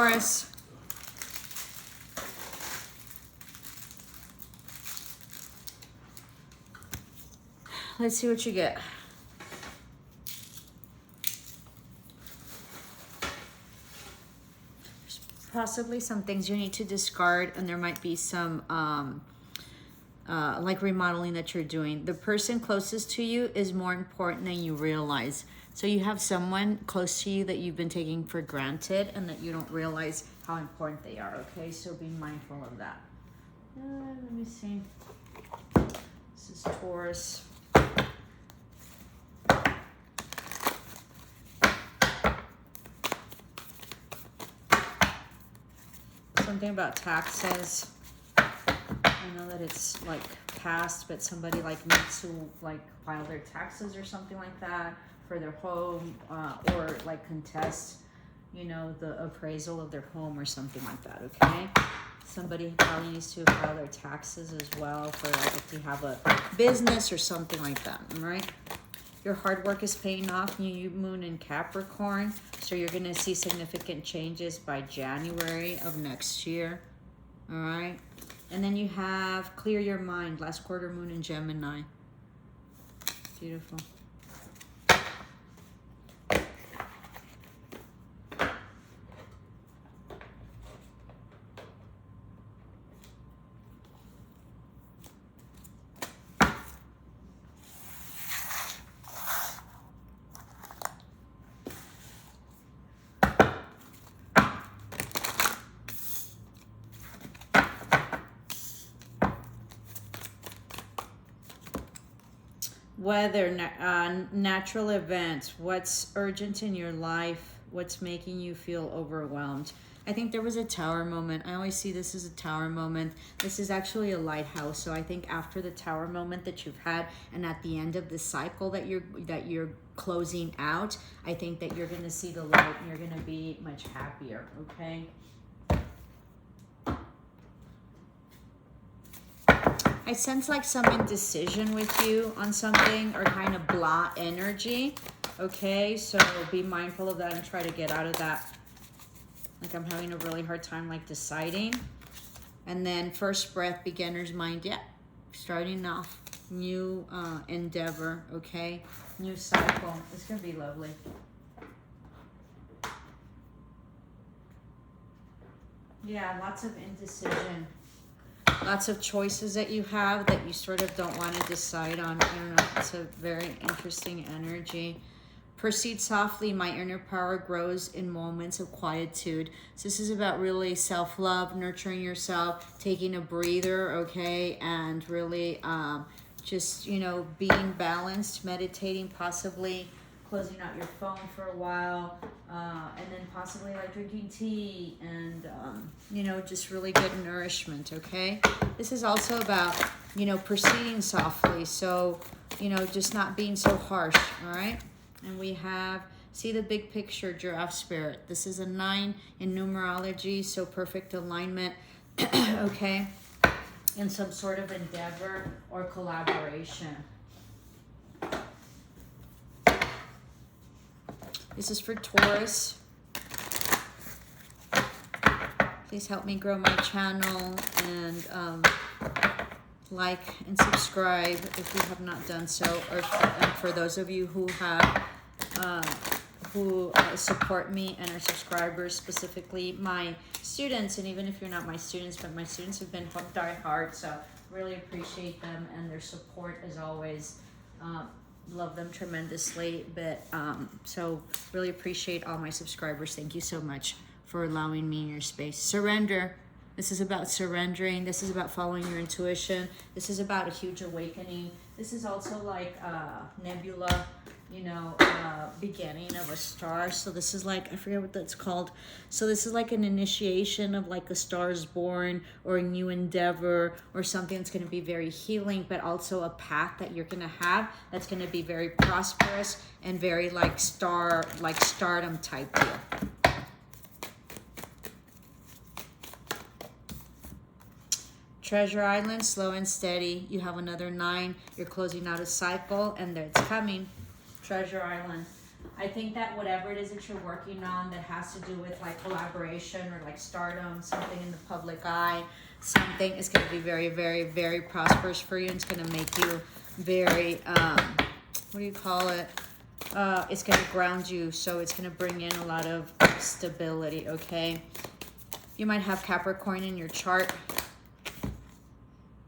Taurus. Let's see what you get. There's possibly some things you need to discard, and there might be some like remodeling that you're doing. The person closest to you is more important than you realize. So you have someone close to you that you've been taking for granted and that you don't realize how important they are, okay? So be mindful of that. Let me see. This is Taurus. Something about taxes. I know that it's like past, but somebody like needs to like file their taxes or something like that for their home, or like contest, you know, the appraisal of their home or something like that, okay? Somebody probably needs to file their taxes as well for like if you have a business or something like that, all right? Your hard work is paying off. New moon in Capricorn, so you're going to see significant changes by January of next year, all right? And then you have clear your mind, last quarter moon in Gemini. Beautiful. Weather, natural events, what's urgent in your life, what's making you feel overwhelmed. I think there was a tower moment. I always see this as a tower moment. This is actually a lighthouse. So I think after the tower moment that you've had and at the end of the cycle that you're closing out, I think that you're going to see the light and you're going to be much happier, okay? I sense like some indecision with you on something or kind of blah energy, okay? So be mindful of that and try to get out of that. Like I'm having a really hard time like deciding. And then first breath, beginner's mind, yeah. Starting off, new endeavor, okay? New cycle. It's going to be lovely. Yeah, lots of indecision. Lots of choices that you have that you sort of don't want to decide on. I don't know. It's a very interesting energy. Proceed softly. My inner power grows in moments of quietude. So this is about really self-love, nurturing yourself, taking a breather, okay? And really just, you know, being balanced, meditating, possibly closing out your phone for a while, and then possibly like drinking tea and, you know, just really good nourishment, okay? This is also about, you know, proceeding softly. So, you know, just not being so harsh, all right? And we have, see the big picture, giraffe spirit. This is a 9 in numerology, so perfect alignment, okay? In some sort of endeavor or collaboration. This is for Taurus. Please help me grow my channel and like and subscribe if you have not done so. Or and for those of you who have support me and are subscribers, specifically my students, and even if you're not my students, but my students have been die hard, so really appreciate them and their support as always. Love them tremendously, but so really appreciate all my subscribers. Thank you so much for allowing me in your space. Surrender. This is about surrendering. This is about following your intuition. This is about a huge awakening. This is also like nebula, you know, beginning of a star. So this is like, I forget what that's called. So this is like an initiation of like a star is born or a new endeavor or something that's going to be very healing, but also a path that you're going to have that's going to be very prosperous and very like stardom type deal. Treasure Island, slow and steady. You have another 9. You're closing out a cycle and it's coming. Treasure Island. I think that whatever it is that you're working on that has to do with like collaboration or like stardom, something in the public eye, something is going to be very, very, very prosperous for you. And it's going to make you very, what do you call it? It's going to ground you. So it's going to bring in a lot of stability, okay? You might have Capricorn in your chart.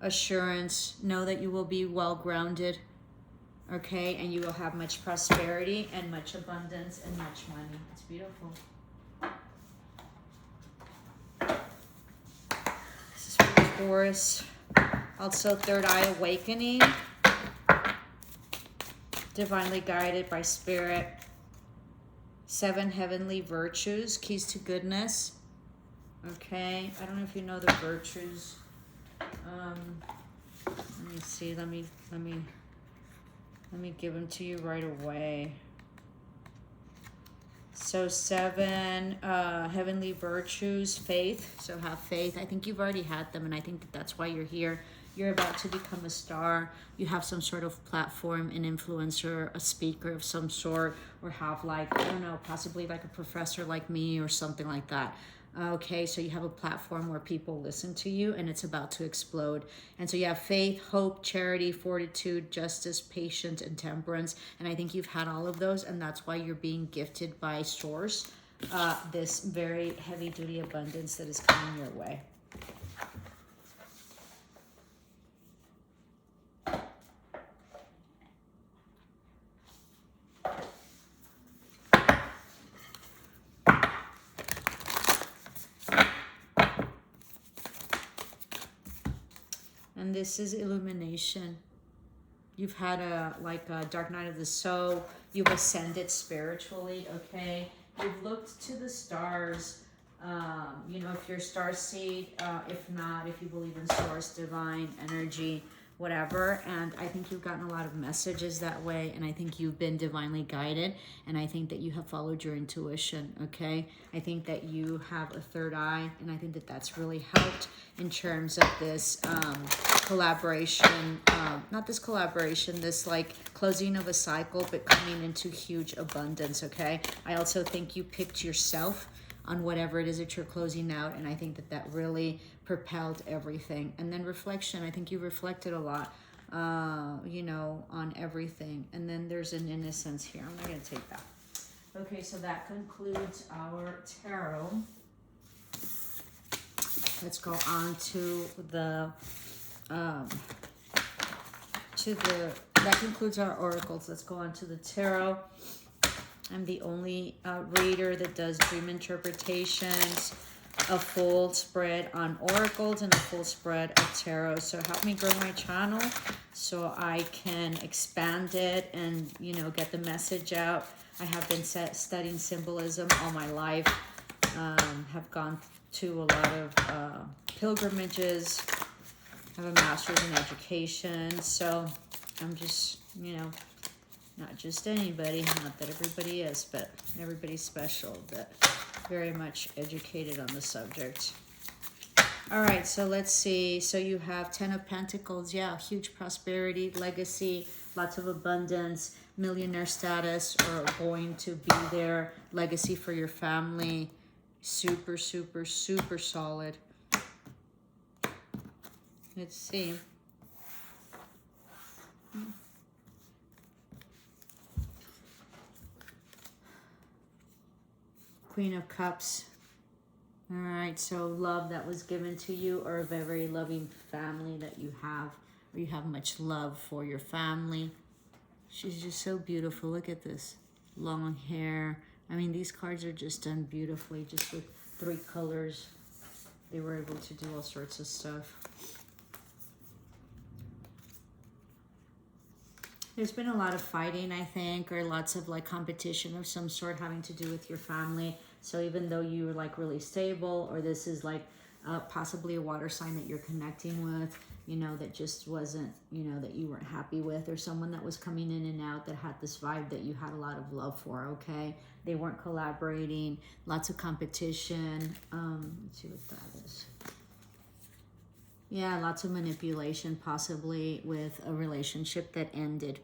Assurance, know that you will be well grounded. Okay, and you will have much prosperity and much abundance and much money. It's beautiful. This is for Taurus. Also, third eye awakening. Divinely guided by spirit. 7 heavenly virtues, keys to goodness. Okay, I don't know if you know the virtues. Let me see, let me give them to you right away. So 7 heavenly virtues, faith. So have faith. I think you've already had them, and I think that that's why you're here. You're about to become a star. You have some sort of platform, an influencer, a speaker of some sort, or have like, I don't know, possibly like a professor like me or something like that. Okay, so you have a platform where people listen to you, and it's about to explode. And so you have faith, hope, charity, fortitude, justice, patience, and temperance. And I think you've had all of those, and that's why you're being gifted by Source this very heavy-duty abundance that is coming your way. And this is illumination. You've had a dark night of the soul. You've ascended spiritually, okay? You've looked to the stars. You know, if you're star seed, if not, if you believe in source, divine energy, whatever. And I think you've gotten a lot of messages that way. And I think you've been divinely guided. And I think that you have followed your intuition, okay? I think that you have a third eye. And I think that that's really helped in terms of this collaboration, not this collaboration, this like closing of a cycle, but coming into huge abundance, okay? I also think you picked yourself on whatever it is that you're closing out, and I think that that really propelled everything. And then reflection, I think you reflected a lot, you know, on everything. And then there's an innocence here. I'm not going to take that. Okay, so that concludes our tarot. Let's go on to the that concludes our oracles. Let's go on to the tarot. I'm the only reader that does dream interpretations, a full spread on oracles, and a full spread of tarot. So help me grow my channel so I can expand it and, you know, get the message out. I have been studying symbolism all my life, have gone to a lot of pilgrimages, have a master's in education. So I'm just, you know, not just anybody, not that everybody is, but everybody's special, but very much educated on the subject. All right, so let's see. So you have 10 of Pentacles. Yeah, huge prosperity, legacy, lots of abundance, millionaire status, or going to be there, legacy for your family. Super, super, super solid. Let's see. Queen of Cups. All right, so love that was given to you, or a very loving family that you have, or you have much love for your family. She's just so beautiful. Look at this. Long hair. I mean, these cards are just done beautifully, just with 3 colors. They were able to do all sorts of stuff. There's been a lot of fighting, I think, or lots of like competition of some sort having to do with your family. So even though you were like really stable, or this is like possibly a water sign that you're connecting with, you know, that just wasn't, you know, that you weren't happy with, or someone that was coming in and out that had this vibe that you had a lot of love for, okay? They weren't collaborating, lots of competition. Let's see what that is. Yeah, lots of manipulation, possibly with a relationship that ended.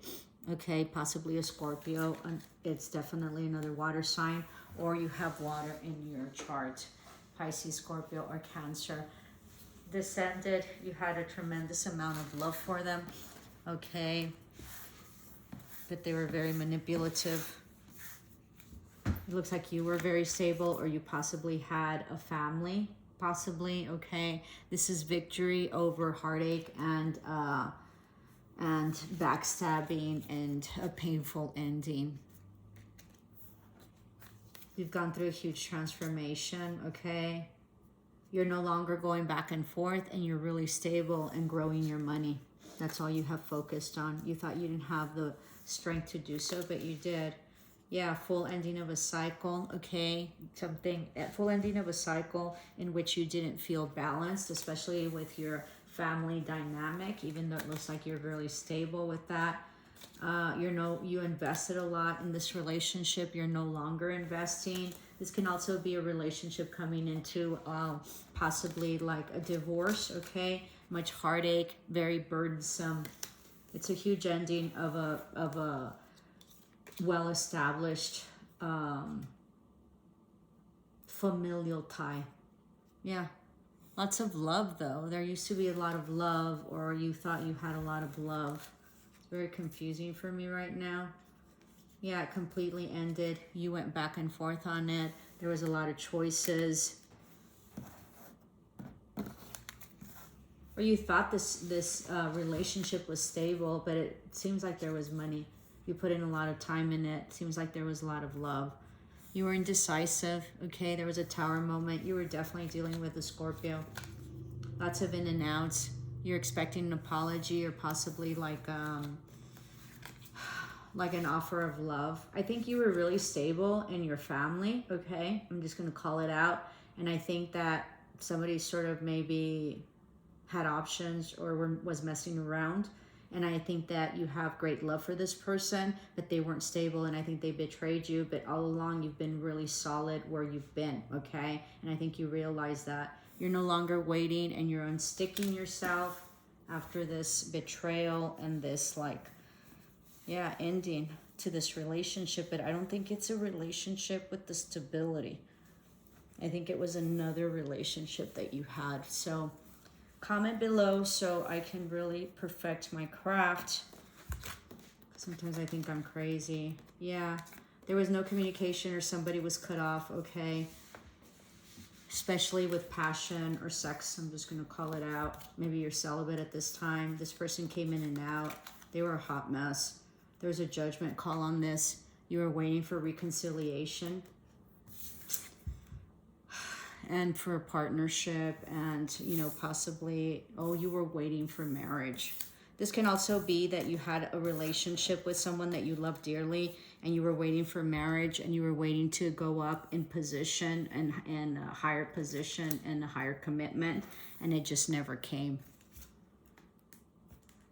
Okay, possibly a Scorpio. And it's definitely another water sign, or you have water in your chart. Pisces, Scorpio, or Cancer. This ended. You had a tremendous amount of love for them. Okay. But they were very manipulative. It looks like you were very stable, or you possibly had a family. Possibly, okay. This is victory over heartache and backstabbing and a painful ending. You've gone through a huge transformation, okay? You're no longer going back and forth, and you're really stable and growing your money. That's all you have focused on. You thought you didn't have the strength to do so, but you did. Yeah, full ending of a cycle, okay? Full ending of a cycle in which you didn't feel balanced, especially with your family dynamic, even though it looks like you're really stable with that. You invested a lot in this relationship. You're no longer investing. This can also be a relationship coming into possibly like a divorce, okay? Much heartache, very burdensome. It's a huge ending of a well-established familial tie. Yeah. Lots of love, though. There used to be a lot of love, or you thought you had a lot of love. It's very confusing for me right now. Yeah, it completely ended. You went back and forth on it. There was a lot of choices. Or you thought this relationship was stable, but it seems like there was money. You put in a lot of time in it. Seems like there was a lot of love. You were indecisive, okay? There was a tower moment. You were definitely dealing with a Scorpio. Lots of in and outs. You're expecting an apology, or possibly like an offer of love. I think you were really stable in your family, okay? I'm just going to call it out. And I think that somebody sort of maybe had options or was messing around. And I think that you have great love for this person, but they weren't stable, and I think they betrayed you. But all along, you've been really solid where you've been, okay? And I think you realize that. You're no longer waiting, and you're unsticking yourself after this betrayal and this, ending to this relationship. But I don't think it's a relationship with the stability. I think it was another relationship that you had. So comment below so I can really perfect my craft. Sometimes I think I'm crazy. Yeah, there was no communication, or somebody was cut off, okay? Especially with passion or sex, I'm just going to call it out. Maybe you're celibate at this time. This person came in and out. They were a hot mess. There's a judgment call on this. You were waiting for reconciliation and for a partnership, and possibly you were waiting for marriage. This can also be that you had a relationship with someone that you love dearly, and you were waiting for marriage, and you were waiting to go up in position and a higher position and a higher commitment, and it just never came.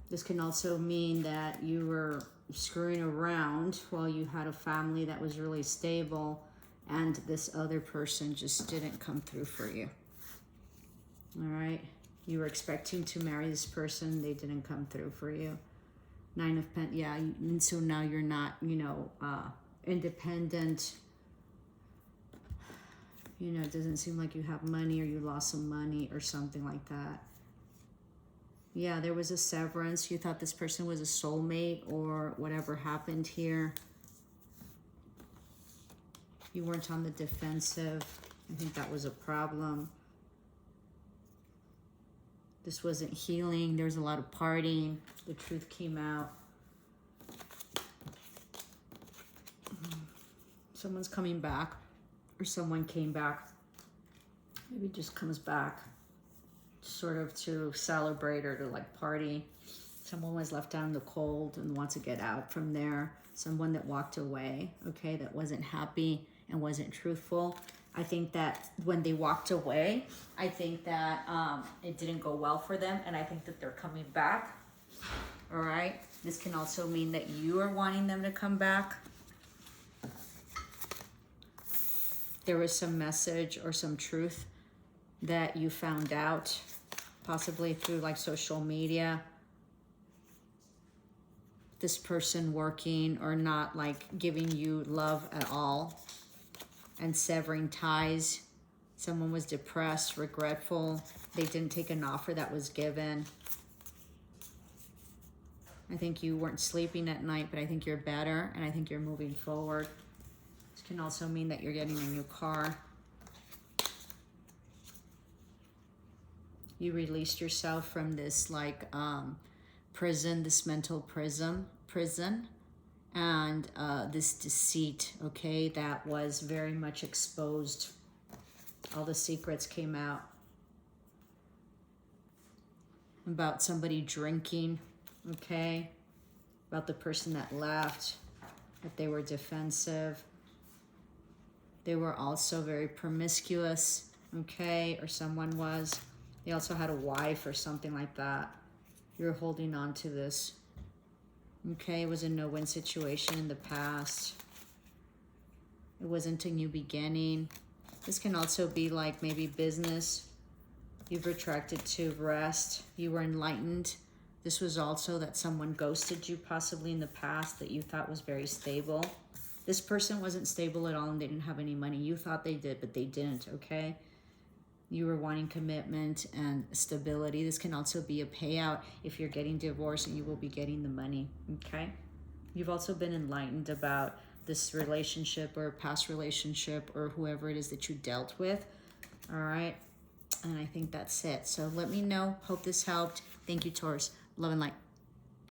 This can also mean that you were screwing around while you had a family that was really stable, and this other person just didn't come through for you. All right. You were expecting to marry this person. They didn't come through for you. 9 of Pentacles. Yeah. And so now you're not, independent. It doesn't seem like you have money, or you lost some money or something like that. Yeah, there was a severance. You thought this person was a soulmate, or whatever happened here. You weren't on the defensive. I think that was a problem. This wasn't healing. There was a lot of partying. The truth came out. Someone's coming back, or someone came back. Maybe just comes back sort of to celebrate or to party. Someone was left out in the cold and wants to get out from there. Someone that walked away, okay, that wasn't happy and wasn't truthful. I think that when they walked away, I think that it didn't go well for them, and I think that they're coming back. All right. This can also mean that you are wanting them to come back. There was some message or some truth that you found out, possibly through social media. this person working or not like giving you love at all, and severing ties. Someone was depressed, regretful. They didn't take an offer that was given. I think you weren't sleeping at night, but I think you're better, and I think you're moving forward. This can also mean that you're getting a new car. You released yourself from this like prison, this mental prison, and this deceit, okay, that was very much exposed. All the secrets came out about somebody drinking, okay, about the person that left, that they were defensive. They were also very promiscuous, okay, or someone was. They also had a wife or something like that. You're holding on to this. Okay, it was a no-win situation in the past. It wasn't a new beginning. This can also be like maybe business. You've retracted to rest. You were enlightened. This was also that someone ghosted you possibly in the past that you thought was very stable. This person wasn't stable at all and they didn't have any money. You thought they did, but they didn't, okay? You were wanting commitment and stability. This can also be a payout if you're getting divorced, and you will be getting the money, okay? You've also been enlightened about this relationship or past relationship or whoever it is that you dealt with, all right? And I think that's it. So let me know. Hope this helped. Thank you, Taurus. Love and light.